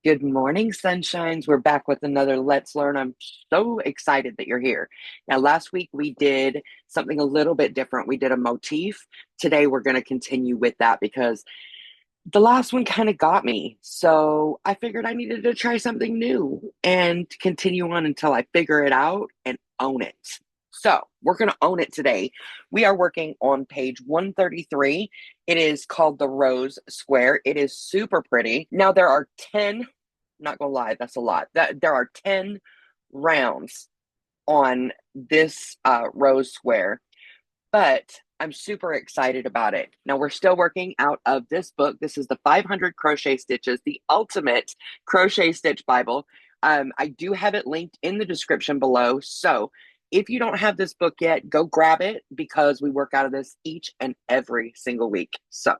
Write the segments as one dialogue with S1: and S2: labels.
S1: Good morning, sunshines. We're back with another Let's Learn. I'm so excited that you're here. Now, last week we did something a little bit different. We did a motif. Today we're going to continue with that because the last one kind of got me. So I figured I needed to try something new and continue on until I figure it out and own it. So we're going to own it today. We are working on page 133. It is called the Rose Square. It is super pretty. Now there are 10, not gonna lie, that's a lot. There are 10 rounds on this Rose Square, but I'm super excited about it. Now, we're still working out of this book. This is the 500 Crochet Stitches, the ultimate crochet stitch Bible. I do have it linked in the description below. So if you don't have this book yet, go grab it because we work out of this each and every single week. So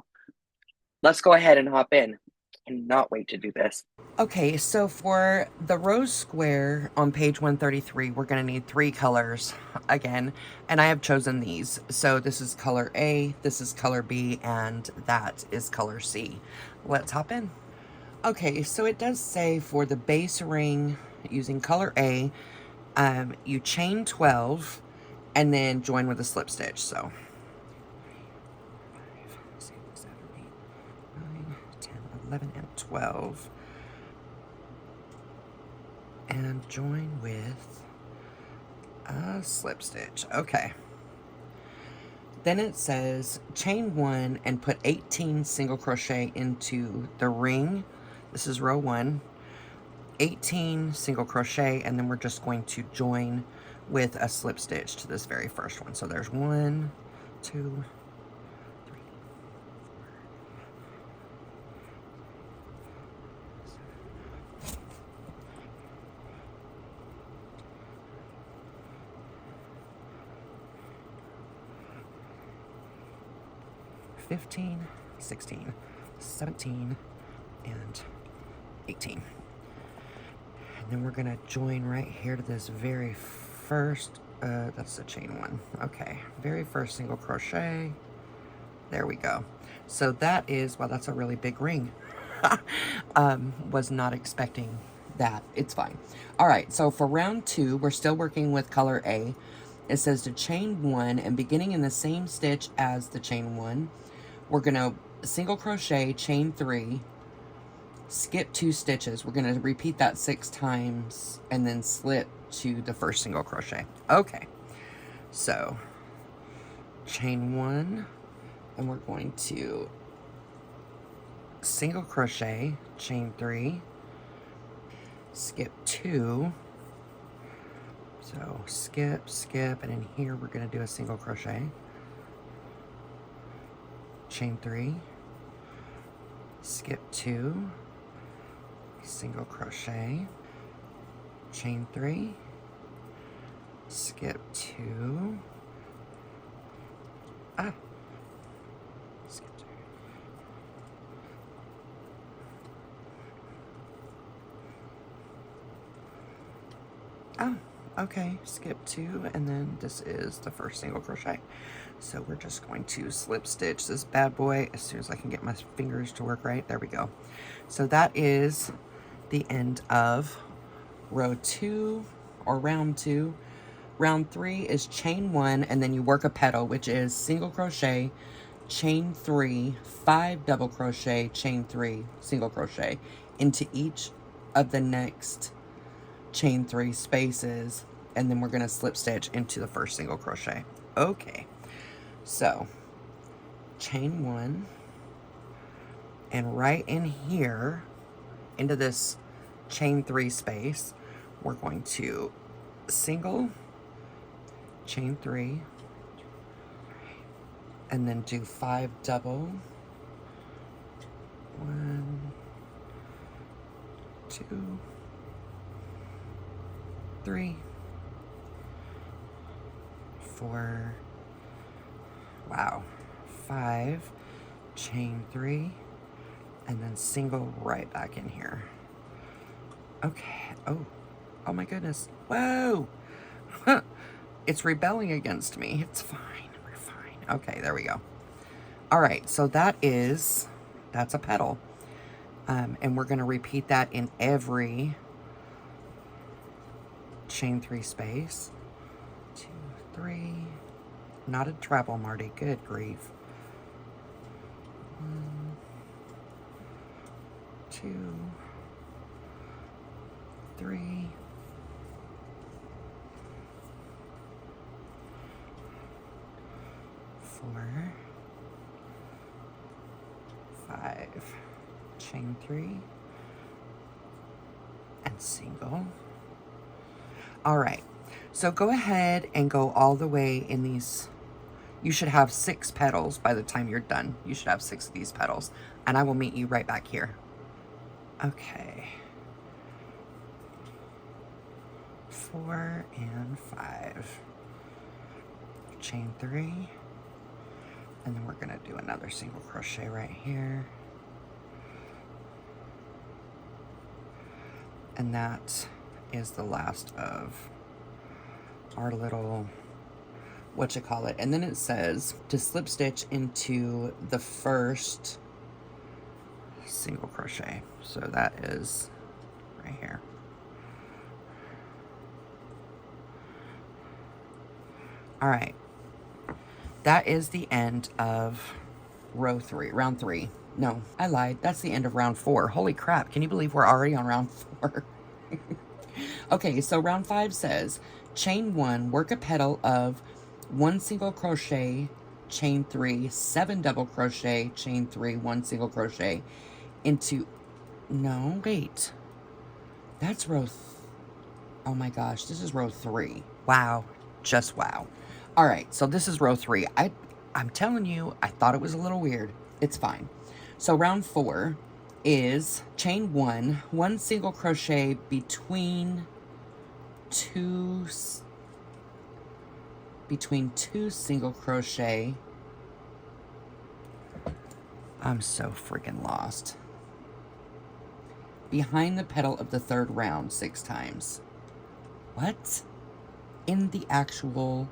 S1: let's go ahead and hop in. Cannot wait to do this. Okay, so for the Rose Square on page 133, we're going to need 3 colors again, and I have chosen these. So this is color A, this is color B, and that is color C. Let's hop in. Okay, so it does say for the base ring using color A, you chain 12 and then join with a slip stitch. So 5, 6, 7, 8, 9, 10, 11, and 12. And join with a slip stitch. Okay. Then it says chain 1 and put 18 single crochet into the ring. This is row 1. 18 single crochet, and then we're just going to join with a slip stitch to this very first one. So there's 1, 2, 15, 16, 17, and 18. And then we're gonna join right here to this very first, that's the chain 1. Okay, very first single crochet. There we go. So that is, well, that's a really big ring. Was not expecting that. It's fine. All right, so for round 2, we're still working with color A. It says to chain 1 and beginning in the same stitch as the chain 1, we're gonna single crochet, chain 3, skip 2 stitches. We're gonna repeat that 6 times and then slip to the first single crochet. Okay, so chain 1, and we're going to single crochet, chain 3, skip 2. So skip, skip, and in here we're gonna do a single crochet, chain 3, skip 2, single crochet, chain 3, skip 2, skip 2, okay, skip 2, and then this is the first single crochet. So we're just going to slip stitch this bad boy as soon as I can get my fingers to work right. There we go. So that is the end of row 2 or round 2. Round 3 is chain 1, and then you work a petal, which is single crochet, chain 3, 5 double crochet, chain 3, single crochet into each of the next chain 3 spaces, and then we're going to slip stitch into the first single crochet. Okay, so chain 1, and right in here into this chain 3 space, we're going to single, chain 3, and then do 5 double, 1, 2, 3, 4, wow, 5, chain 3, and then single right back in here. Okay, oh my goodness, whoa, it's rebelling against me. It's fine, we're fine. Okay, there we go. All right, so that's a petal. And we're going to repeat that in every chain 3 space. 2, 3. Not a treble, Marty. Good grief. 1, 2, 3. 4, 5. Chain 3 and single. All right, so go ahead and go all the way in these. You should have 6 petals by the time you're done. You should have 6 of these petals, and I will meet you right back here. Okay. 4 and 5. Chain 3. And then we're gonna do another single crochet right here. And that is the last of our little, and then it says to slip stitch into the first single crochet. So that is right here. All right, that is the end of round 3. No, I lied. That's the end of round 4. Holy crap. Can you believe we're already on round 4? Okay, so round 5 says, chain 1, work a petal of 1 single crochet, chain 3, 7 double crochet, chain 3, 1 single crochet into, no, wait. That's oh my gosh, this is row 3. Wow, just wow. All right, so this is row 3. I'm telling you, I thought it was a little weird. It's fine. So round 4 is chain 1, 1 single crochet between two single crochet. I'm so freaking lost. Behind the petal of the 3rd round 6 times. What? In the actual...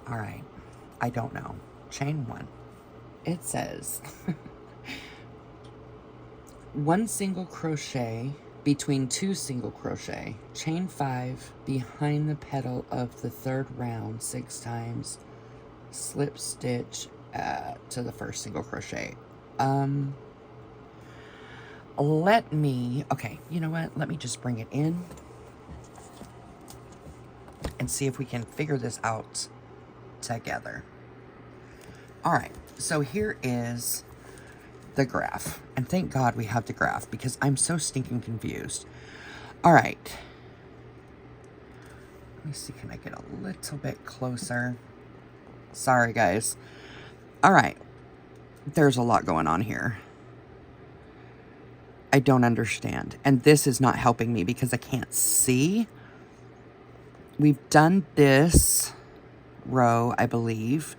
S1: All right, I don't know. Chain 1. It says 1 single crochet between 2 single crochet, chain 5 behind the petal of the 3rd round 6 times, slip stitch to the first single crochet. Okay, you know what? Let me just bring it in and see if we can figure this out together. All right, so here is the graph. And thank God we have the graph because I'm so stinking confused. All right. Let me see, can I get a little bit closer? Sorry, guys. All right. There's a lot going on here. I don't understand. And this is not helping me because I can't see. We've done this row, I believe.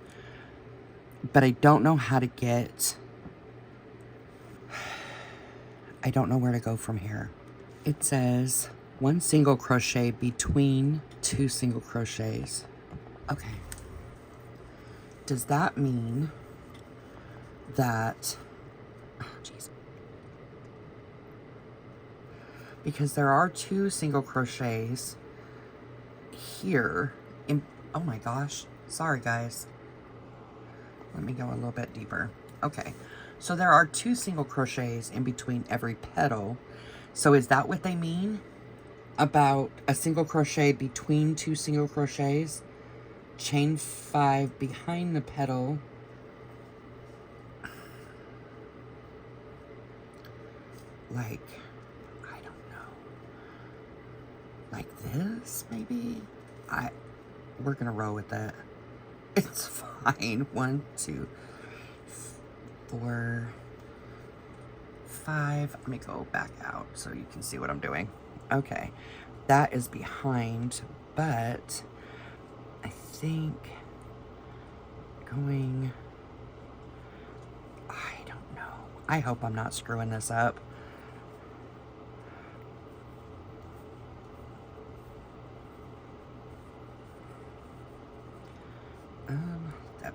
S1: But I don't know how to get... I don't know where to go from here. It says 1 single crochet between 2 single crochets. Okay. Does that mean that... Oh, jeez. Because there are 2 single crochets here in... Oh my gosh. Sorry, guys. Let me go a little bit deeper. Okay. So there are 2 single crochets in between every petal. So is that what they mean about a single crochet between 2 single crochets? Chain 5 behind the petal. Like, I don't know. Like this, maybe? We're gonna roll with that. It's fine. 1, 2, 4, 5. Let me go back out so you can see what I'm doing. Okay, that is behind, but I think going... I don't know. I hope I'm not screwing this up.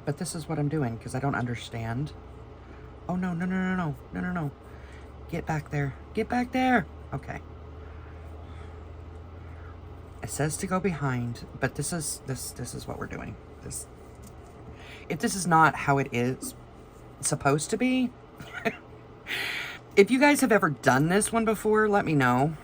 S1: But this is what I'm doing because I don't understand Oh, no, no, no, no, no, no, no, no. Get back there. Get back there. Okay. It says to go behind, but this is what we're doing. If this is not how it is supposed to be, if you guys have ever done this one before, let me know.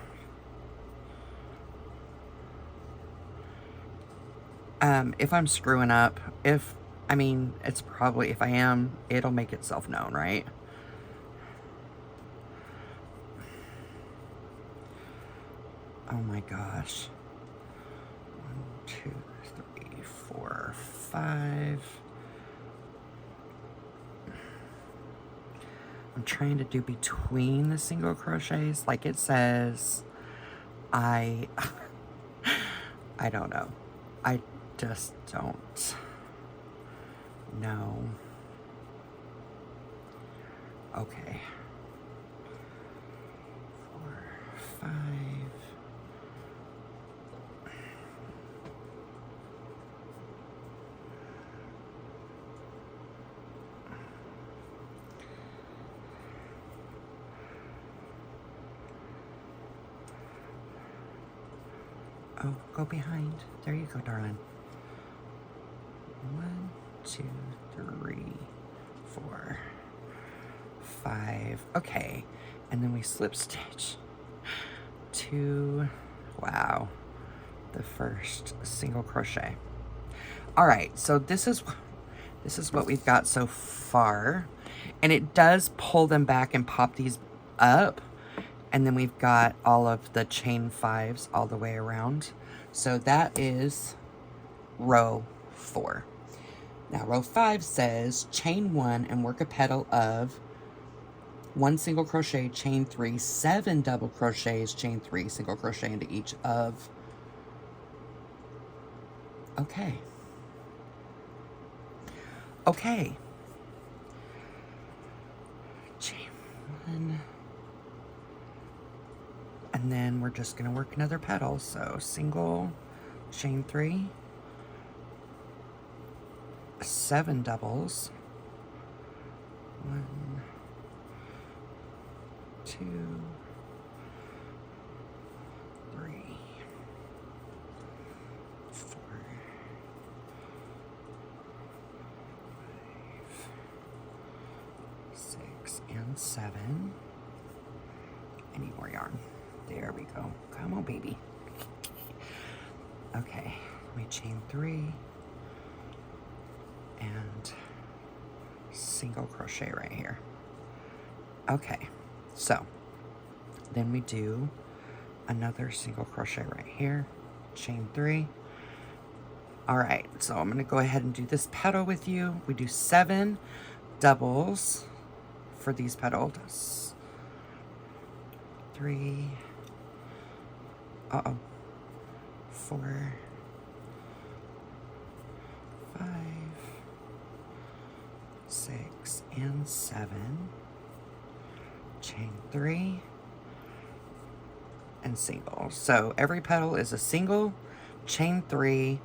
S1: If I'm screwing up, I mean, it's probably, if I am, it'll make itself known, right? Oh my gosh. 1, 2, 3, 4, 5. I'm trying to do between the single crochets, like it says. I don't know. I just don't know. Okay. 4, 5. Oh, go behind. There you go, darling. 1, 2, 3, 4, 5. Okay. And then we slip stitch to, wow, the first single crochet. All right, so this is what we've got so far. And it does pull them back and pop these up. And then we've got all of the chain 5s all the way around. So that is row 4. Now row 5 says chain 1 and work a petal of 1 single crochet, chain 3, 7 double crochets, chain 3, single crochet into each of. Okay. Okay. Chain 1. And then we're just going to work another petal. So single, chain 3, 7 doubles, 1, 2, 3, 4, 5, 6, and 7. I need more yarn. There we go. Come on, baby. Okay, let me chain 3 and single crochet right here. Okay, so then we do another single crochet right here, chain 3. All right, so I'm gonna go ahead and do this petal with you. We do 7 doubles for these petals. 3, 4, 5, 6, and 7. Chain 3 and single. So every petal is a single, chain 3.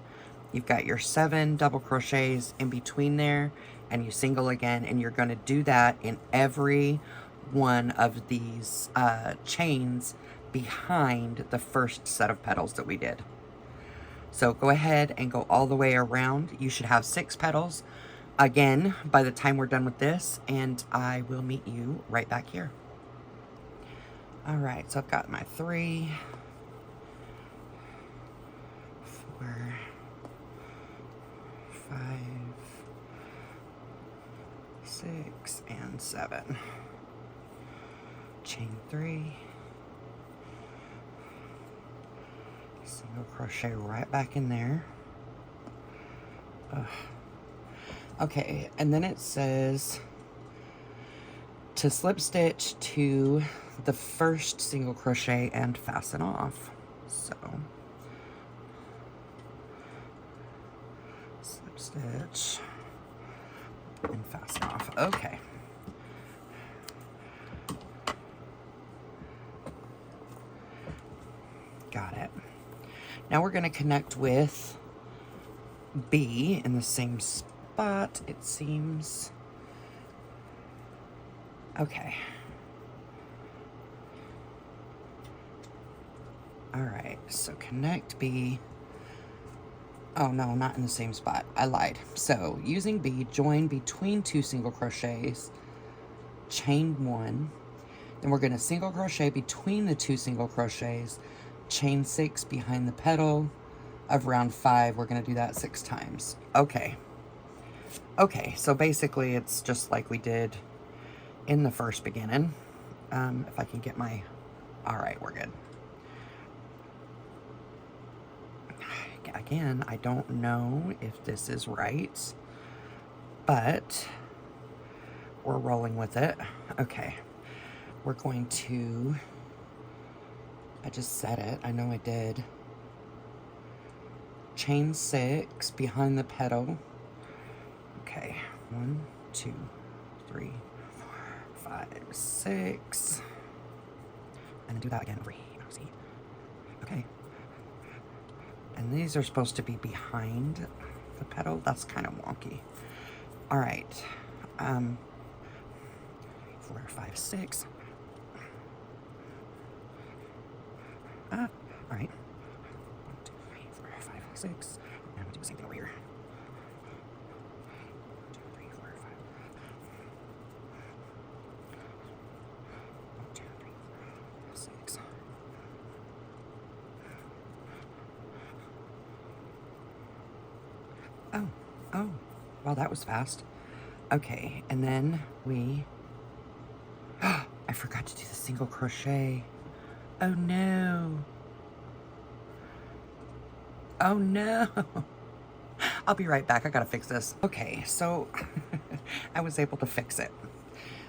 S1: You've got your 7 double crochets in between there, and you single again, and you're going to do that in every one of these chains behind the first set of petals that we did. So go ahead and go all the way around. You should have 6 petals again by the time we're done with this, and I will meet you right back here. All right, so I've got my 3, 4, 5, 6, and 7. Chain 3, single crochet right back in there. Okay, and then it says to slip stitch to the first single crochet and fasten off. So slip stitch and fasten off. Okay. Got it. Now we're going to connect with B in the same spot, it seems.
S2: Okay. All right, so connect B. Oh no, not in the same spot. I lied. So using B, join between 2 single crochets, chain 1. Then we're going to single crochet between the 2 single crochets, chain 6 behind the petal of round 5. We're going to do that 6 times. Okay. Okay, so basically it's just like we did in the first beginning. If I can get my... All right, we're good. Again, I don't know if this is right, but we're rolling with it. Okay, we're going to... I just said it. I know I did. Chain 6 behind the petal. Okay, 1, 2, 3, 4, 5, 6. And then do that again over here. See? Okay. And these are supposed to be behind the petal. That's kind of wonky. All right. 4, 5, 6. All right. 1, 2, 3, 4, 5, 6. And we'll do the same thing over here. 1, 2, 3, 4, 5. 1, 2, 3, 4, 6. Oh, well, that was fast. Okay, and then we... I forgot to do the single crochet. Oh no. Oh no. I'll be right back. I gotta fix this. Okay, so I was able to fix it.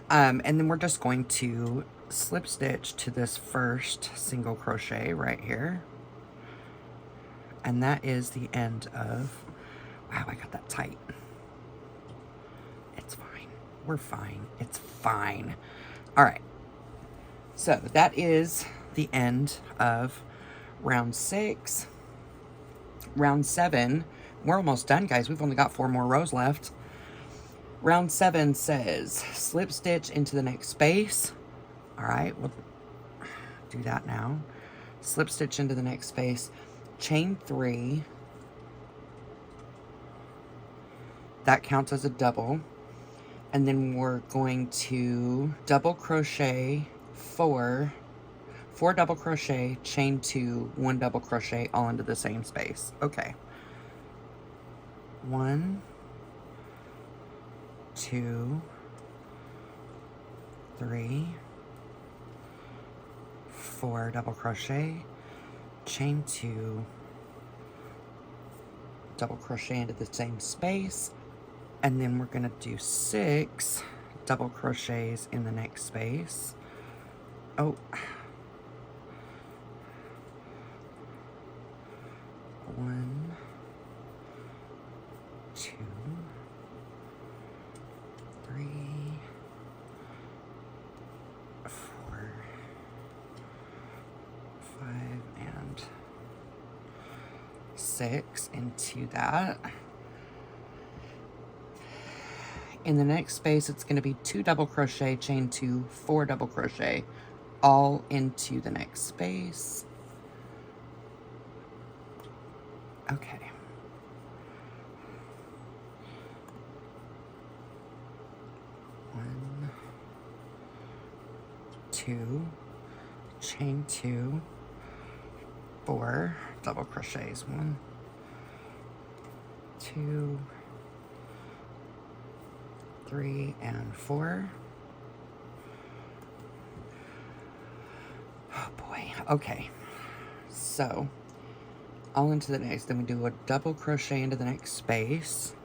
S2: And then we're just going to slip stitch to this first single crochet right here. And that is the end of... Wow, I got that tight. It's fine. We're fine. It's fine. All right. So that is the end of round 6. Round 7. We're almost done, guys. We've only got 4 more rows left. Round 7 says slip stitch into the next space. All right, we'll do that now. Slip stitch into the next space. Chain 3. That counts as a double. And then we're going to double crochet 4 double crochet, chain 2, 1 double crochet all into the same space. Okay. 1, 2, 3, 4 double crochet, chain 2, double crochet into the same space, and then we're going to do 6 double crochets in the next space. Oh, 1, 2, 3, 4, 5, and 6 into that. In the next space, it's going to be 2 double crochet, chain 2, 4 double crochet, all into the next space. Okay. One, 2, chain 2, 4 double crochets. 1, 2, 3, and 4. Oh boy. Okay. So all into the next. Then we do a double crochet into the next space.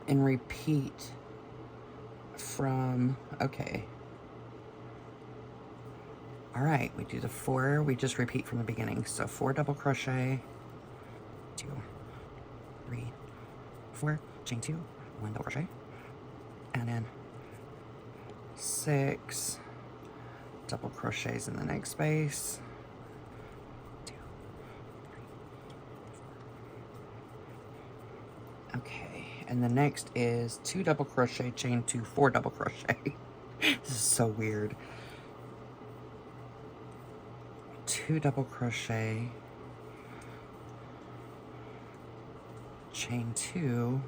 S2: And repeat from, okay. All right, we do the 4, we just repeat from the beginning. So 4 double crochet, 2, 3, 4, chain 2, 1 double crochet, and then 6 double crochets in the next space. 2, 3, 4. Okay, And the next is 2 double crochet, chain 2, 4 double crochet. This is so weird. 2 double crochet, chain 2,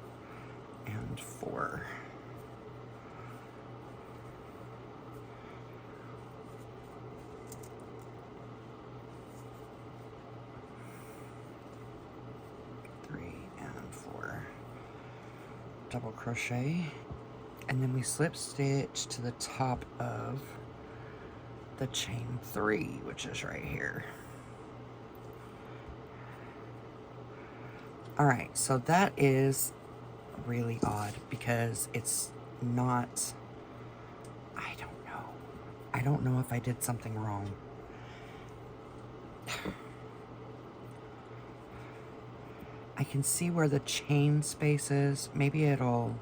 S2: and 4. Double crochet, and then we slip stitch to the top of the chain 3, which is right here. All right, so that is really odd because it's not, I don't know if I did something wrong. I can see where the chain space is. Maybe it'll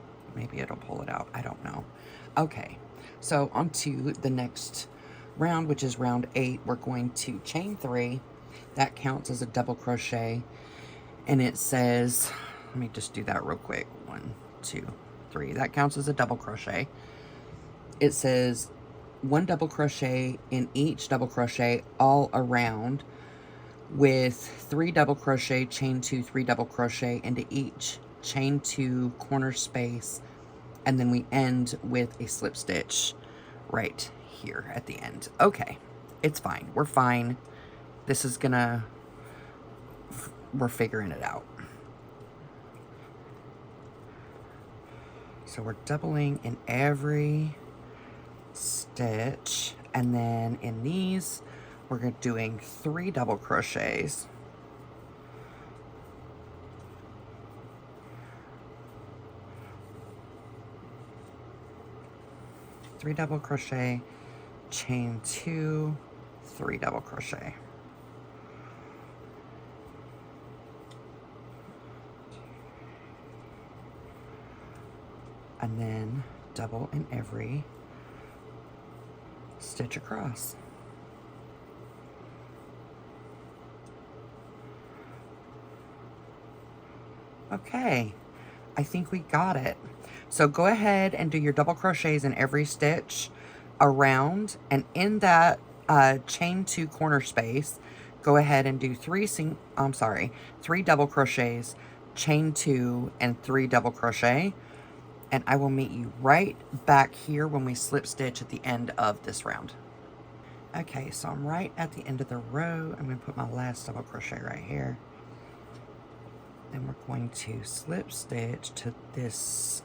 S2: pull it out. I don't know. Okay, so on to the next round, which is round 8. We're going to chain 3. That counts as a double crochet. And it says, let me just do that real quick. 1, 2, 3. That counts as a double crochet. It says 1 double crochet in each double crochet all around, with 3 double crochet, chain 2, 3 double crochet into each chain 2 corner space, and then we end with a slip stitch right here at the end. Okay, it's fine. We're fine. This is gonna, we're figuring it out. So we're doubling in every stitch, and then in these we're doing 3 double crochets. Three double crochet, chain 2, 3 double crochet. And then double in every stitch across. Okay, I think we got it. So go ahead and do your double crochets in every stitch around, and in that chain 2 corner space, go ahead and do 3 double crochets, chain 2, and 3 double crochet. And I will meet you right back here when we slip stitch at the end of this round. Okay, so I'm right at the end of the row. I'm going to put my last double crochet right here. Then we're going to slip stitch to this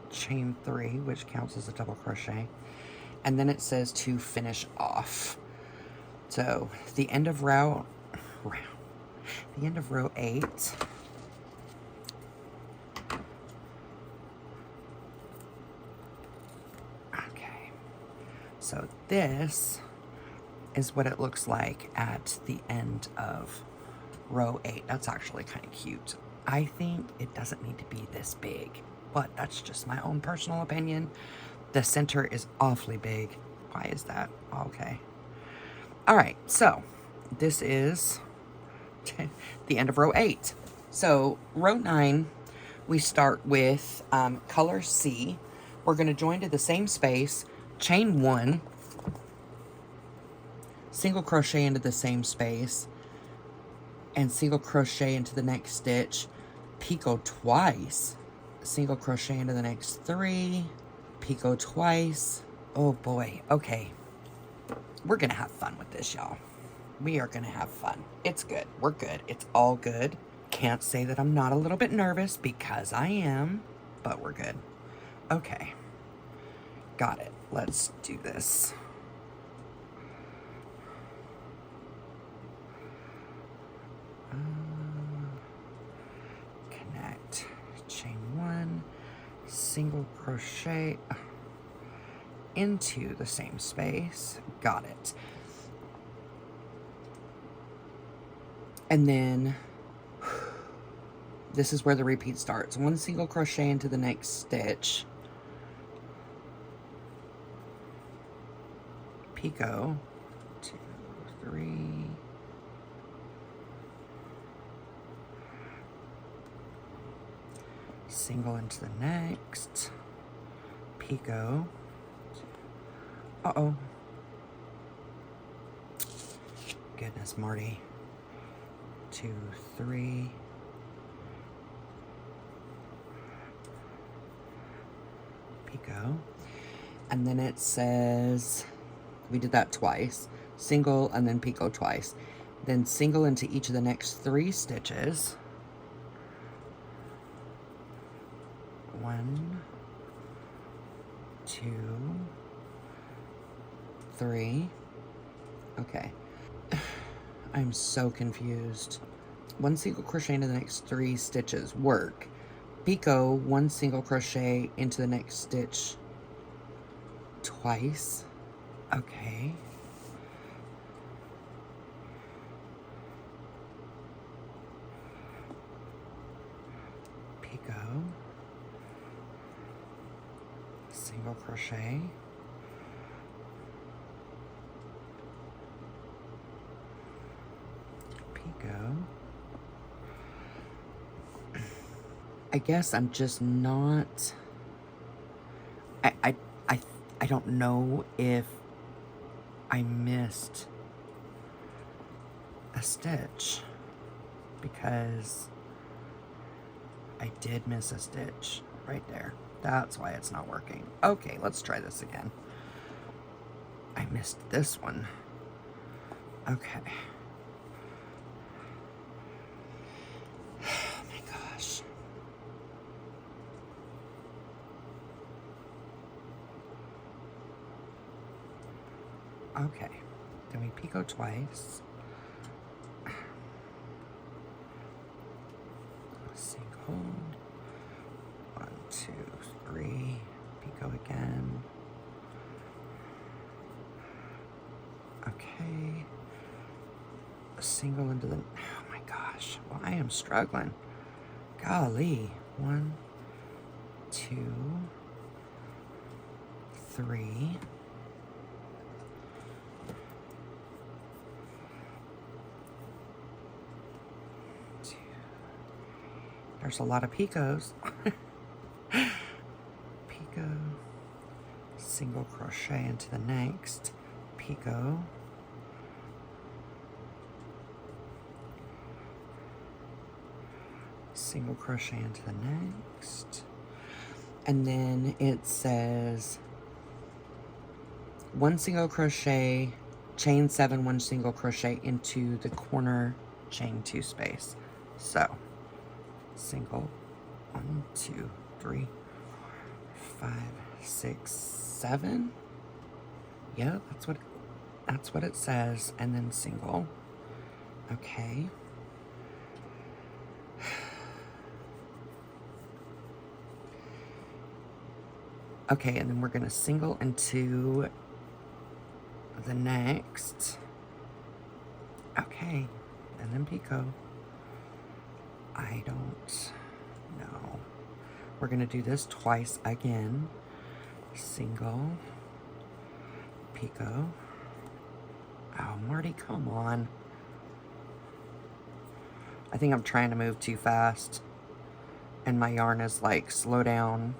S2: chain 3, which counts as a double crochet. And then it says to finish off. So the end of row 8. Okay, so this is what it looks like at the end of row 8. That's actually kind of cute. I think it doesn't need to be this big, but that's just my own personal opinion. The center is awfully big. Why is that? Okay. All right, so this is the end of row 8. So row 9, we start with color C. We're going to join to the same space, chain 1, single crochet into the same space, and single crochet into the next stitch, picot twice, single crochet into the next 3, picot twice. Oh boy, okay. We're gonna have fun with this, y'all. We are gonna have fun. It's good. We're good. It's all good. Can't say that I'm not a little bit nervous, because I am, but we're good. Okay. Got it. Let's do this. Connect, chain 1, single crochet into the same space. Got it. And then this is where the repeat starts. 1 single crochet into the next stitch, picot, 2, 3, single into the next, picot, uh-oh, goodness Marty, 2, 3, picot, and then it says, we did that twice, single and then picot twice, then single into each of the next 3 stitches, 1, 2, 3, okay, I'm so confused. 1 single crochet into the next 3 stitches, work, picot, 1 single crochet into the next stitch twice, okay, picot, single crochet, picot. I guess I'm just not, I don't know if I missed a stitch, because I did miss a stitch right there. That's why it's not working. Okay, let's try this again. I missed this one. Okay. Oh my gosh. Okay, then we picot twice. Single. 1, 2, 3. Picot again. Okay. A single into the. Oh my gosh. Well, I am struggling. Golly. 1, 2, 3. There's a lot of picots. Picot, single crochet into the next, picot, single crochet into the next, and then it says 1 single crochet, chain 7, 1 single crochet into the corner chain 2 space. So single, 1, 2, 3, 4, 5, 6, 7. Yeah, that's what it says, and then single. Okay. Okay, and then we're gonna single into the next. Okay, and then picot. I don't know. We're gonna do this twice again. Single, picot. Oh, Marty, come on. I think I'm trying to move too fast, and my yarn is like, slow down.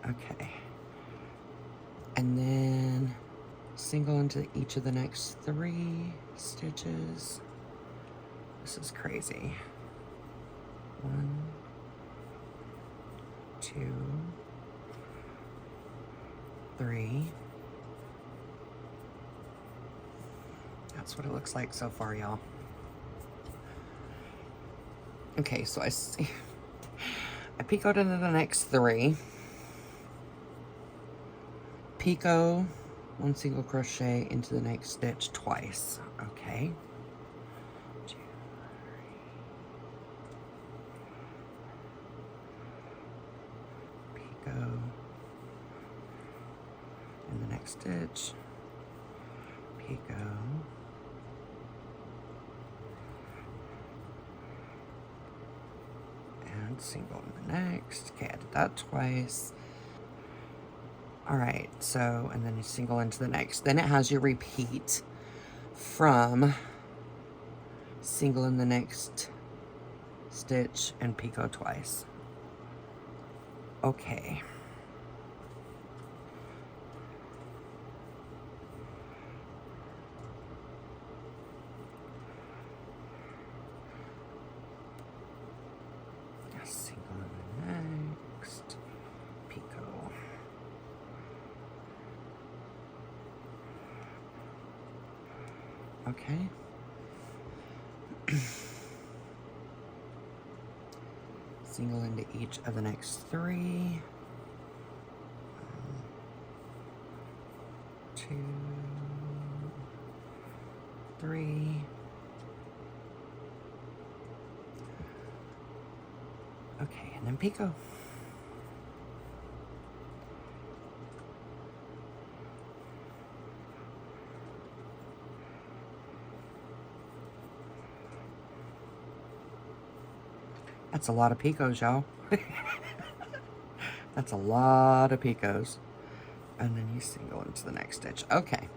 S2: Okay. And then single into each of the next 3 stitches. This is crazy. 1, 2, 3. That's what it looks like so far, y'all. Okay, so I see. I picot into the next 3. Picot, 1 single crochet into the next stitch twice. Okay. 2, 3. Picot in the next stitch. Picot. And single in the next. Okay, I did that twice. Alright, so, and then you single into the next. Then it has you repeat from single in the next stitch, and picot twice. Okay. Single in the next, picot. Okay. Single into each of the next 3. 2, 3. Okay, and then picot. That's a lot of picots, y'all. That's a lot of picots. And then you single into the next stitch. Okay,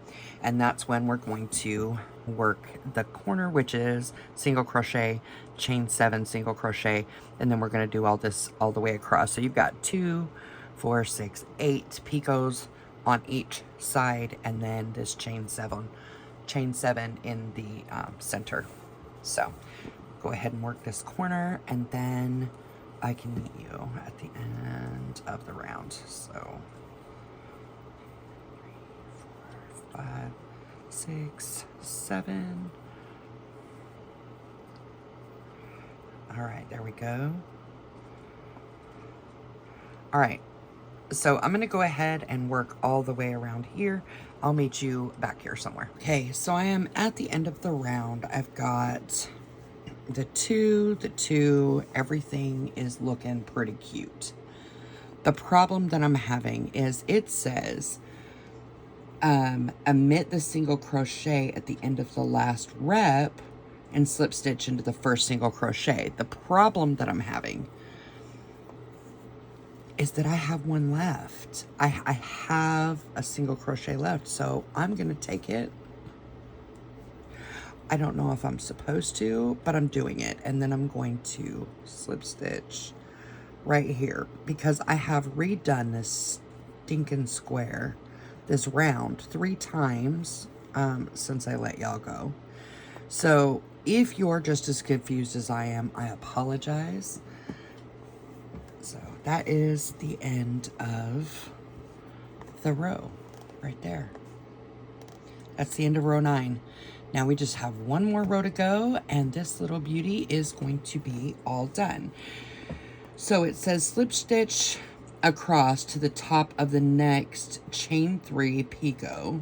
S2: and that's when we're going to work the corner, which is single crochet, chain 7, single crochet, and then we're going to do all this all the way across. So you've got 2, 4, 6, 8 picots on each side, and then this chain 7 in the center. So go ahead and work this corner, and then I can meet you at the end of the round. So 5, 6, 7. All right, there we go. All right, so I'm gonna go ahead and work all the way around here. I'll meet you back here somewhere. Okay, so I am at the end of the round. I've got the 2, everything is looking pretty cute. The problem that I'm having is it says omit the single crochet at the end of the last rep and slip stitch into the first single crochet. The problem that I'm having is that I have one left. I have a single crochet left, so I'm gonna take it. I don't know if I'm supposed to, but I'm doing it. And then I'm going to slip stitch right here because I have redone this stinking square, this round, 3 times since I let y'all go. So if you're just as confused as I am, I apologize. So that is the end of the row right there. That's the end of row 9. Now we just have one more row to go, and this little beauty is going to be all done. So it says slip stitch across to the top of the next chain 3 picot.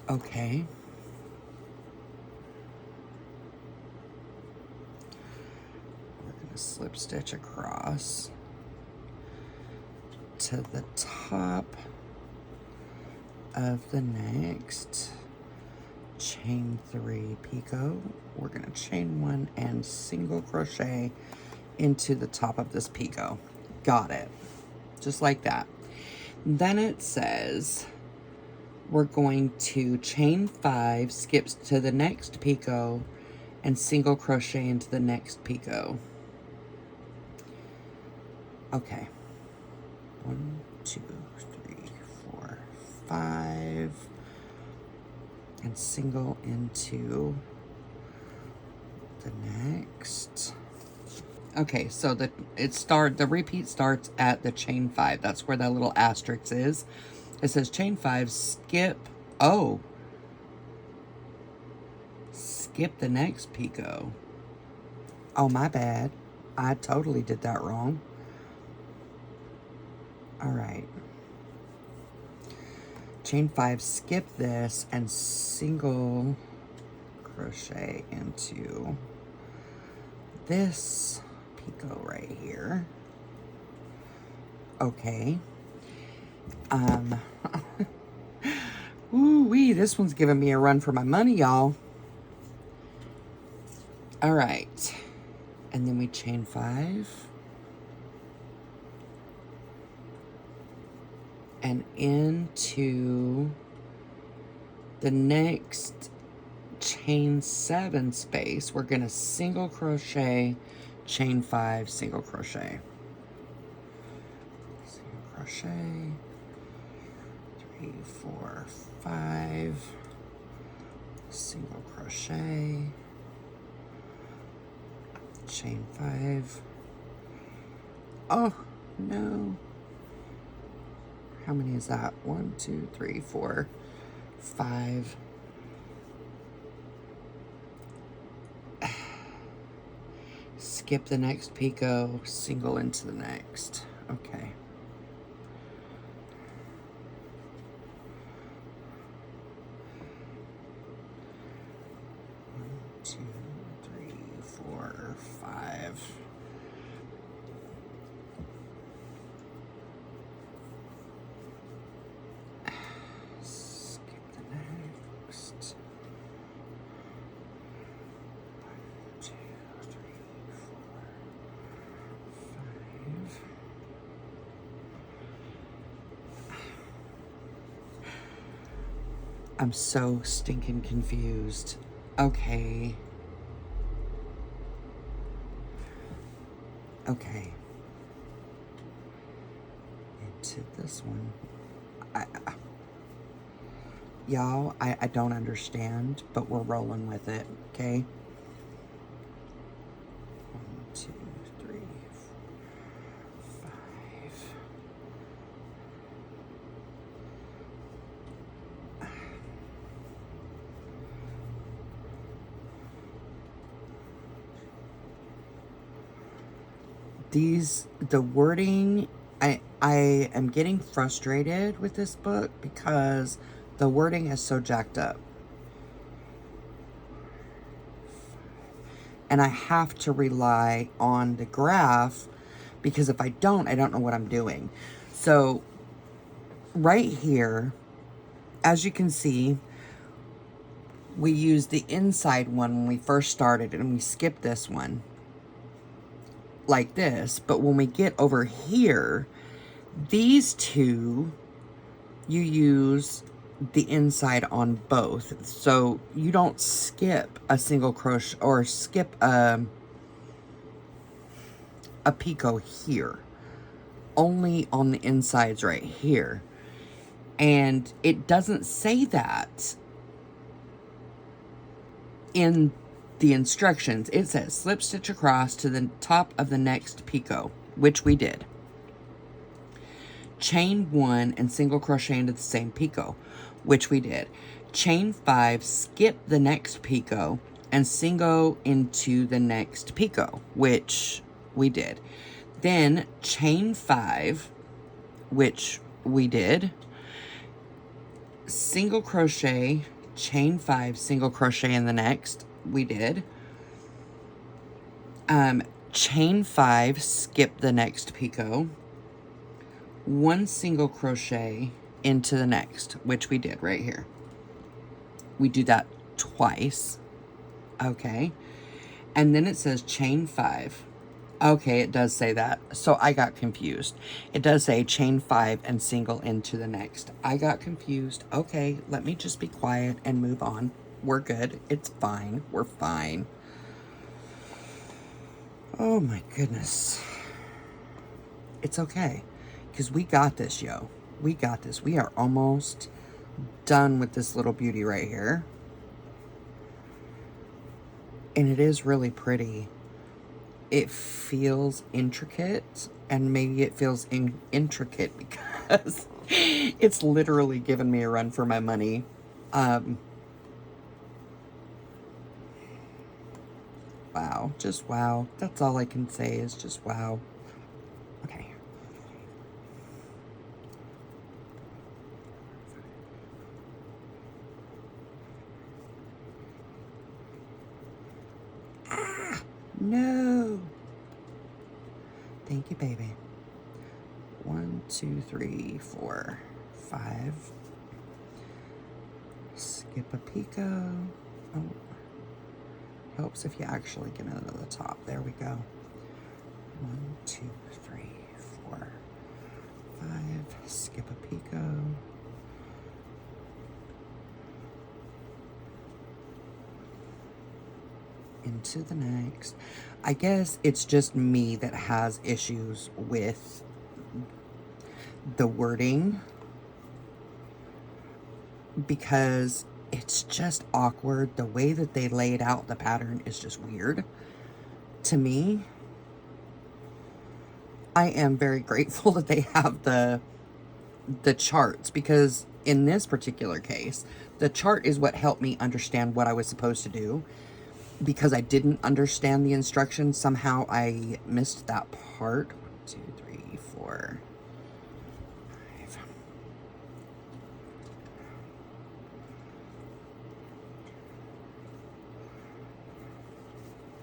S2: Okay. We're gonna slip stitch across to the top of the next chain 3 picot. We're gonna chain 1 and single crochet into the top of this picot. Got it. Just like that. Then it says we're going to chain 5, skips to the next picot, and single crochet into the next picot. Okay. 1, 2, 3, 4, 5, and single into the next. Okay, so the repeat starts at the chain 5. That's where that little asterisk is. It says chain 5, skip. Oh, skip the next picot. Oh, my bad. I totally did that wrong. All right. Chain 5, skip this, and single crochet into this picot right here. Okay. Ooh-wee, this one's giving me a run for my money, y'all. All right. And then we chain 5. And into the next chain 7 space, we're going to single crochet, chain 5, single crochet. Single crochet, 3, 4, 5, single crochet, chain 5. Oh, no. How many is that? 1, 2, 3, 4, 5. Skip the next picot, single into the next. Okay. 1, 2, 3, 4, 5. Skip the next. 1, 2, 3, 4, 5. I'm so stinking confused. Okay. Okay. Into this one. Y'all, I don't understand, but we're rolling with it, okay? 1, 2, 3, 4, 5. The wording, I am getting frustrated with this book because the wording is so jacked up. And I have to rely on the graph because if I don't know what I'm doing. So right here, as you can see, we used the inside one when we first started and we skipped this one like this. But when we get over here, these two, you use the inside on both. So you don't skip a single crochet or skip a picot here. Only on the insides right here. And it doesn't say that in the instructions. It says slip stitch across to the top of the next picot, which we did. Chain 1 and single crochet into the same picot, which we did. Chain 5, skip the next picot and single into the next picot, which we did. Then chain 5, which we did. Single crochet, chain 5, single crochet in the next, we did. Chain 5, skip the next picot. 1 single crochet into the next, which we did right here. We do that twice. Okay. And then it says chain 5. Okay, it does say that. So I got confused. It does say chain 5 and single into the next. I got confused. Okay, let me just be quiet and move on. We're good. It's fine. We're fine. Oh my goodness. It's okay. Because we got this, yo. We got this. We are almost done with this little beauty right here. And it is really pretty. It feels intricate. And maybe it feels intricate because it's literally given me a run for my money. Wow. Just wow. That's all I can say is just wow. Okay. No. Thank you, baby. 1, 2, 3, 4, 5. Skip a picot. Oh. Helps if you actually get into the top. There we go. 1, 2, 3, 4, 5. Skip a picot. to the next. I guess it's just me that has issues with the wording because it's just awkward. The way that they laid out the pattern is just weird to me. I am very grateful that they have the charts, because in this particular case, the chart is what helped me understand what I was supposed to do. Because I didn't understand the instructions, somehow I missed that part. 1, 2, 3, 4, 5.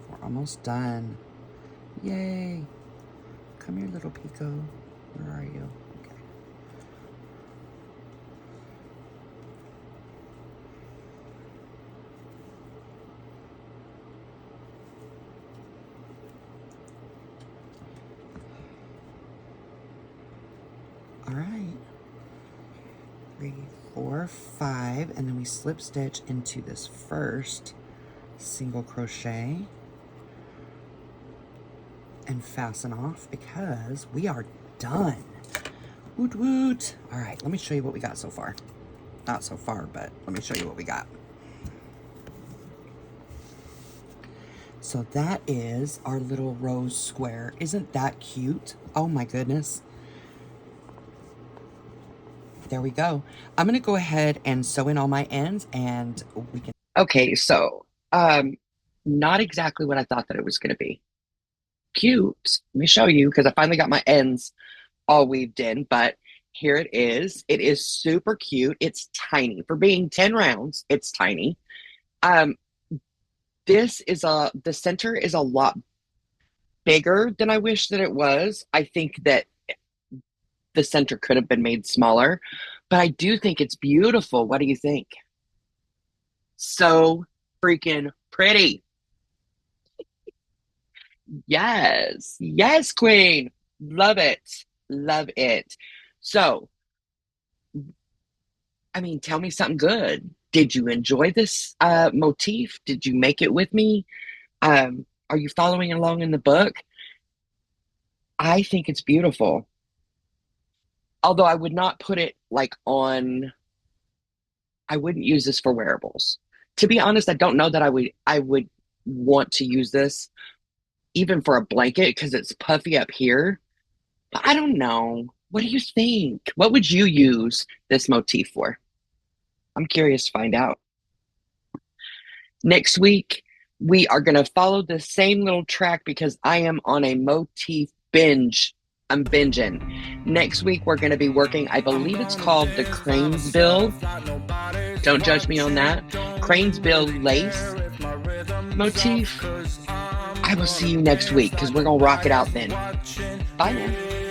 S2: We're almost done. Yay. Come here, little Pico. Where are you? Okay. All right. 3, 4, 5, and then we slip stitch into this first single crochet and fasten off because we are done. Woot woot. All right, let me show you what we got so far. Not so far, but let me show you what we got. So that is our little rose square. Isn't that cute? Oh my goodness. There we go. I'm going to go ahead and sew in all my ends and we can.
S1: Okay, so not exactly what I thought that it was going to be. Cute. Let me show you because I finally got my ends all weaved in, but here it is. It is super cute. It's tiny. For being 10 rounds, it's tiny. The center is a lot bigger than I wish that it was. I think that the center could have been made smaller, but I do think it's beautiful. What do you think? So freaking pretty. Yes. Yes, queen. Love it. Love it. So, I mean, tell me something good. Did you enjoy this motif? Did you make it with me? Are you following along in the book? I think it's beautiful. Although I would not put it like on, I wouldn't use this for wearables. To be honest, I don't know that I would want to use this even for a blanket because it's puffy up here. But I don't know. What do you think? What would you use this motif for? I'm curious to find out. Next week, we are going to follow the same little track because I am on a motif binge. I'm binging. Next week, we're going to be working, I believe it's called the Crane's Bill. Don't judge me on that. Crane's Bill lace motif. I will see you next week because we're going to rock it out then. Bye now.